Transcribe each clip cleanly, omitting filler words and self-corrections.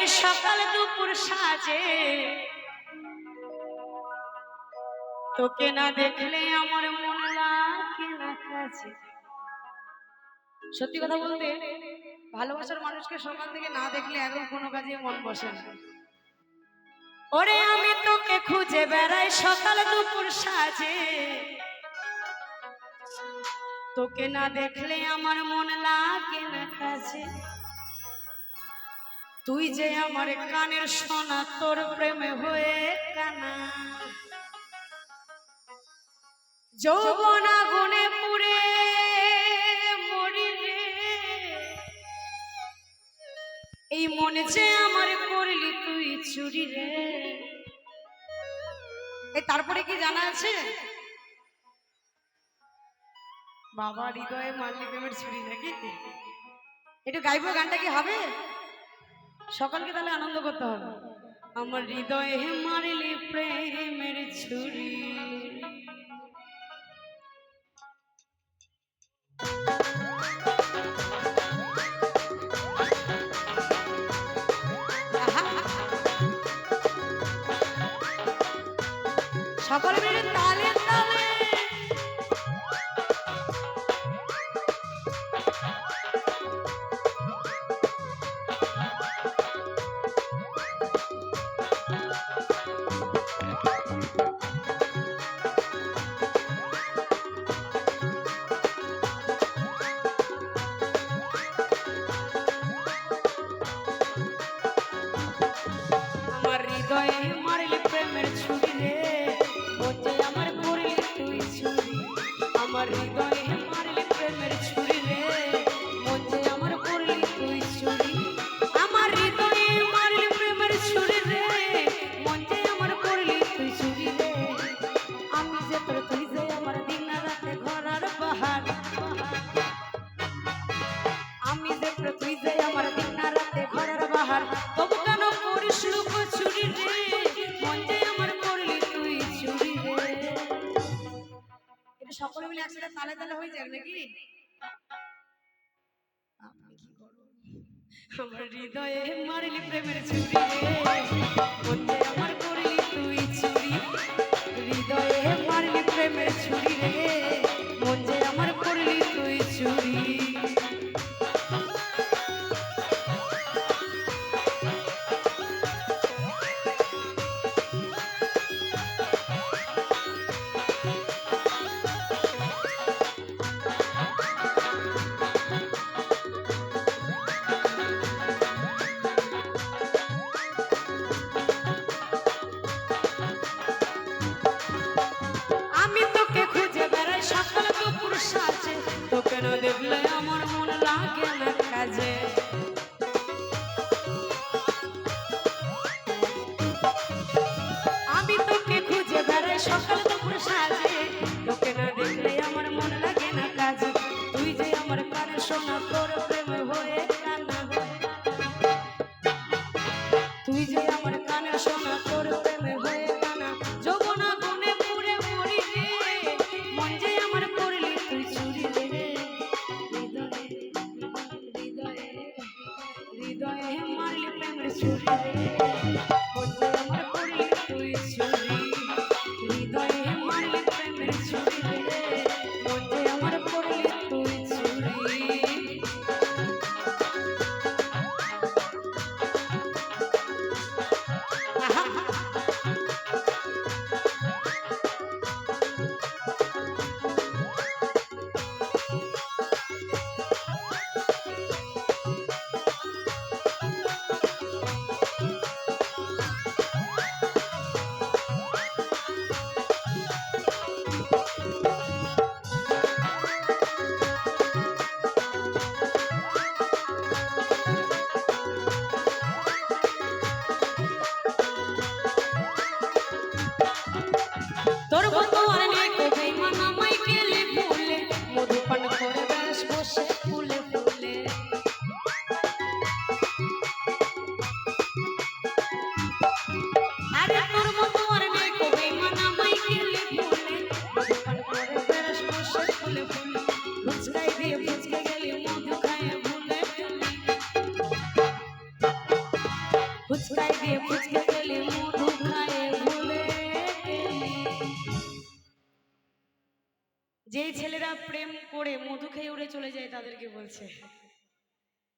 বেড়াই সকাল দুপুর সাজে, তোকে না দেখলে আমার মন লাগে না কাজে। সত্যি কথা বলতে ভালোবাসার মানুষকে সকাল থেকে না দেখলে এখন কোনো কাজে মন বসে না। ওরে আমি তোকে খুঁজে বেড়াই সকাল দুপুর সাজে, তোকে না দেখলে আমার মন লাগে না কাজে। তুই যে আমার কানের সোনা, তোর প্রেমে হয়ে কানা, যৌবন আগুনে পুড়ে মরি রে। এই মনে যে আমার করলি তুই চুরি রে। এই তারপরে কি জানা আছে? বাবা হৃদয়ে মারলি প্রেমের ছুরি নাকি? একটু গাইবো, গানটা কি হবে? সকলকে তাহলে আনন্দ করতে হবে। আমার হৃদয়ে মারলি প্রেমের ছুরি, সকলে মিলে তালে তালে। আমার হৃদয়ে মারলি প্রেমের ছুরি রে, বলতে আমার করলি তুই চুরি। আমার হৃদয়ে মারলি প্রেমের ছুরি রে, বলতে আমার করলি তুই চুরি। আমার হৃদয়ে মারলি প্রেমের ছুরি রে, বলতে আমার করলি তুই চুরি রে। আমি যে তোর, তুই যে আমার দিন রাতে ঘরার বাহার। আমি যে তোর, তুই যে আমার দিন রাতে ঘরার বাহার। তবু কেন করিস লুক চুরি রে, মনটা আমার করলি তুই চুরি রে। এটা সকলে মিলে একসাথে তালে তালে হয়ে যাক নাকি? আমার হৃদয়ে মারলি প্রেমের ছুরি রে, মনটা আমার করলি তুই চুরি। হৃদয়ে মারলি প্রেমের ছুরি রে, মন যে আমার করলি তুই চুরি। আমি তোকে খুঁজে বেড়াই সকাল দুপুর সাজে, তোকে না দেখলে আমার মন লাগে না কাজে। আমি তোকে খুঁজে বেড়াই সকাল দুপুর সাজে, তোকে না দেখলে আমার মন লাগে না কাজে। তুই যে আমার কানে শোনা, তোর প্রেমে হয়ে কানা। তুই যে আমার কানে শোনা, তোর প্রেমে হয়ে কানা, যৌবন আগুনে পুড়ে মরি রে। মন যে আমার করলি তুই চুরি রে। হৃদয়ে হৃদয়ে মারলি প্রেমের ছুরি রে, মন যে আমার করলি তুই চুরি। হৃদয়ে মারলি প্রেমের ছুরি রে, মন যে আমার করলি তুই চুরি। ফুচকাই দিয়ে ফুচকে গেলি মধু খায়ে ভুলে গেলি। যেই ছেলেরা প্রেম করে মধু খেয়ে উড়ে চলে যায় তাদেরকে বলছে,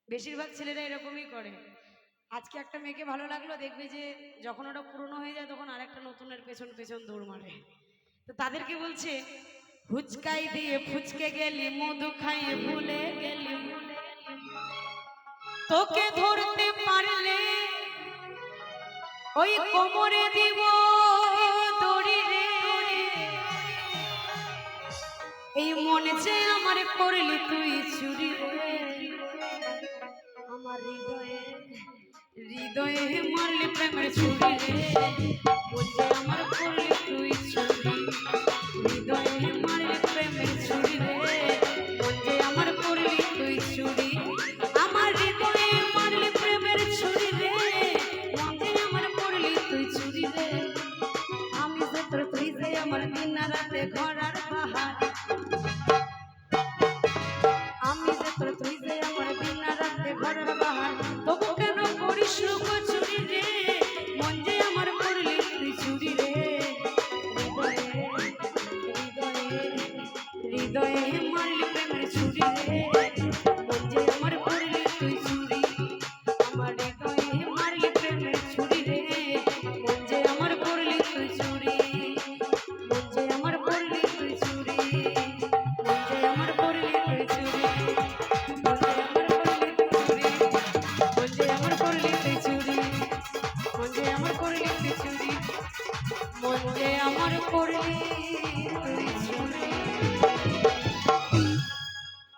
বেশিরভাগ ছেলেরা এরকমই করে। আজকে একটা মেয়েকে ভালো লাগলো, দেখবে যে যখন ওটা পুরনো হয়ে যায় তখন আরেকটা নতুনের পেছন পেছন দৌড় মারে। তো তাদেরকে বলছে, ফুচকাই দিয়ে ফুচকে গেলি মধু খাইয়ে ভুলে গেলি। তোকে ধরতে পারলে ওই কোমরে দিব দড়ি রে, এই মনে যে আমার করলি তুই চুরি রে। আমার হৃদয়ে হৃদয়ে মারলি প্রেমের ছুরি রে, মন যে আমার করলি তুই